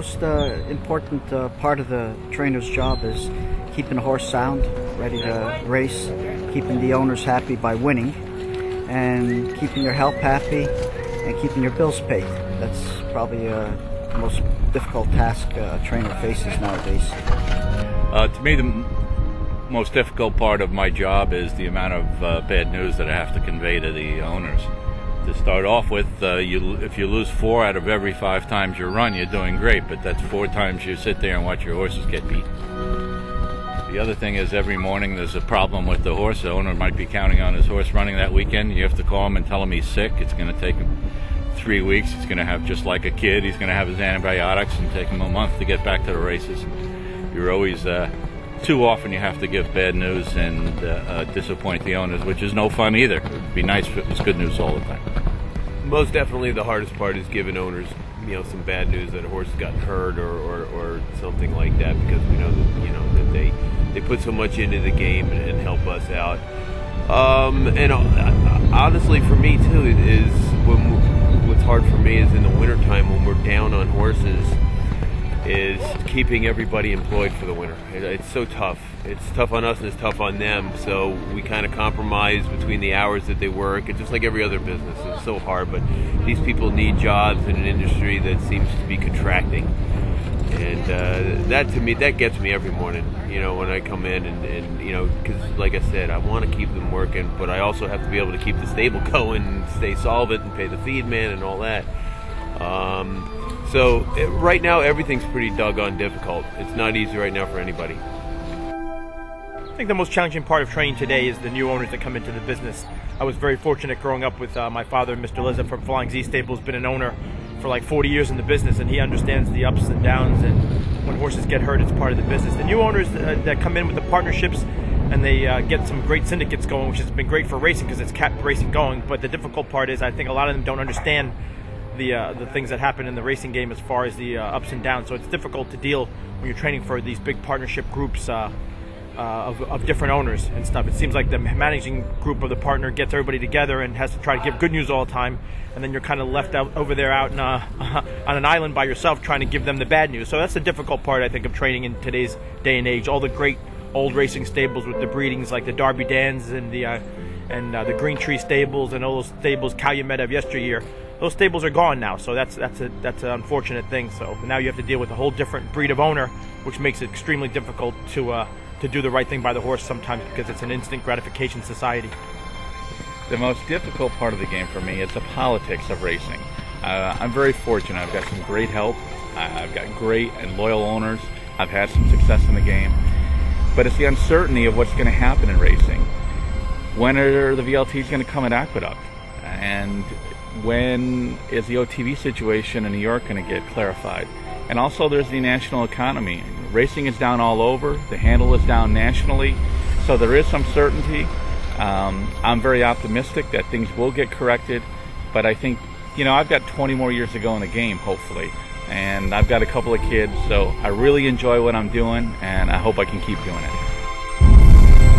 most important part of the trainer's job is keeping the horse sound, ready to race, keeping the owners happy by winning, and keeping your help happy, and keeping your bills paid. That's probably the most difficult task a trainer faces nowadays. To me, the most difficult part of my job is the amount of bad news that I have to convey to the owners. To start off with, if you lose 4 out of every 5 times you run, you're doing great, but that's 4 times you sit there and watch your horses get beat. The other thing is every morning there's a problem with the horse. The owner might be counting on his horse running that weekend. You have to call him and tell him he's sick. It's going to take him 3 weeks. He's going to have, just like a kid, he's going to have his antibiotics and take him a month to get back to the races. You're always, too often you have to give bad news and disappoint the owners, which is no fun either. It would be nice if it was good news all the time. Most definitely the hardest part is giving owners, some bad news that a horse has gotten hurt or something like that, because we know that, that they put so much into the game and help us out. And honestly, for me too, is what's hard for me is in the wintertime when we're down on horses, is keeping everybody employed for the winter. It's so tough. It's tough on us and it's tough on them, so we kind of compromise between the hours that they work. It's just like every other business. It's so hard, but these people need jobs in an industry that seems to be contracting. And that, to me, that gets me every morning, when I come in and because like I said, I want to keep them working, but I also have to be able to keep the stable going and stay solvent and pay the feed man and all that. So right now everything's pretty doggone difficult. It's not easy right now for anybody. I think the most challenging part of training today is the new owners that come into the business. I was very fortunate growing up with my father, Mr. Liza from Flying Z Stables, been an owner for like 40 years in the business, and he understands the ups and downs, and when horses get hurt, it's part of the business. The new owners that come in with the partnerships, and they get some great syndicates going, which has been great for racing because it's kept racing going, but the difficult part is I think a lot of them don't understand the things that happen in the racing game as far as the ups and downs. So it's difficult to deal when you're training for these big partnership groups of different owners and stuff. It seems like the managing group of the partner gets everybody together and has to try to give good news all the time, and then you're kind of left out over there out on an island by yourself trying to give them the bad news. So that's the difficult part, I think, of training in today's day and age. All the great old racing stables with the breedings like the Derby Dans and the Green Tree stables and all those stables Calumet of yesteryear, those stables are gone now, so that's an unfortunate thing. So now you have to deal with a whole different breed of owner, which makes it extremely difficult to do the right thing by the horse sometimes, because it's an instant gratification society. The most difficult part of the game for me is the politics of racing. I'm very fortunate. I've got some great help. I've got great and loyal owners. I've had some success in the game. But it's the uncertainty of what's going to happen in racing. When are the VLTs going to come at Aqueduct? And when is the OTV situation in New York going to get clarified? And also there's the national economy. Racing is down all over. The handle is down nationally. So there is some certainty. I'm very optimistic that things will get corrected. But I think, I've got 20 more years to go in the game, hopefully. And I've got a couple of kids, so I really enjoy what I'm doing, and I hope I can keep doing it.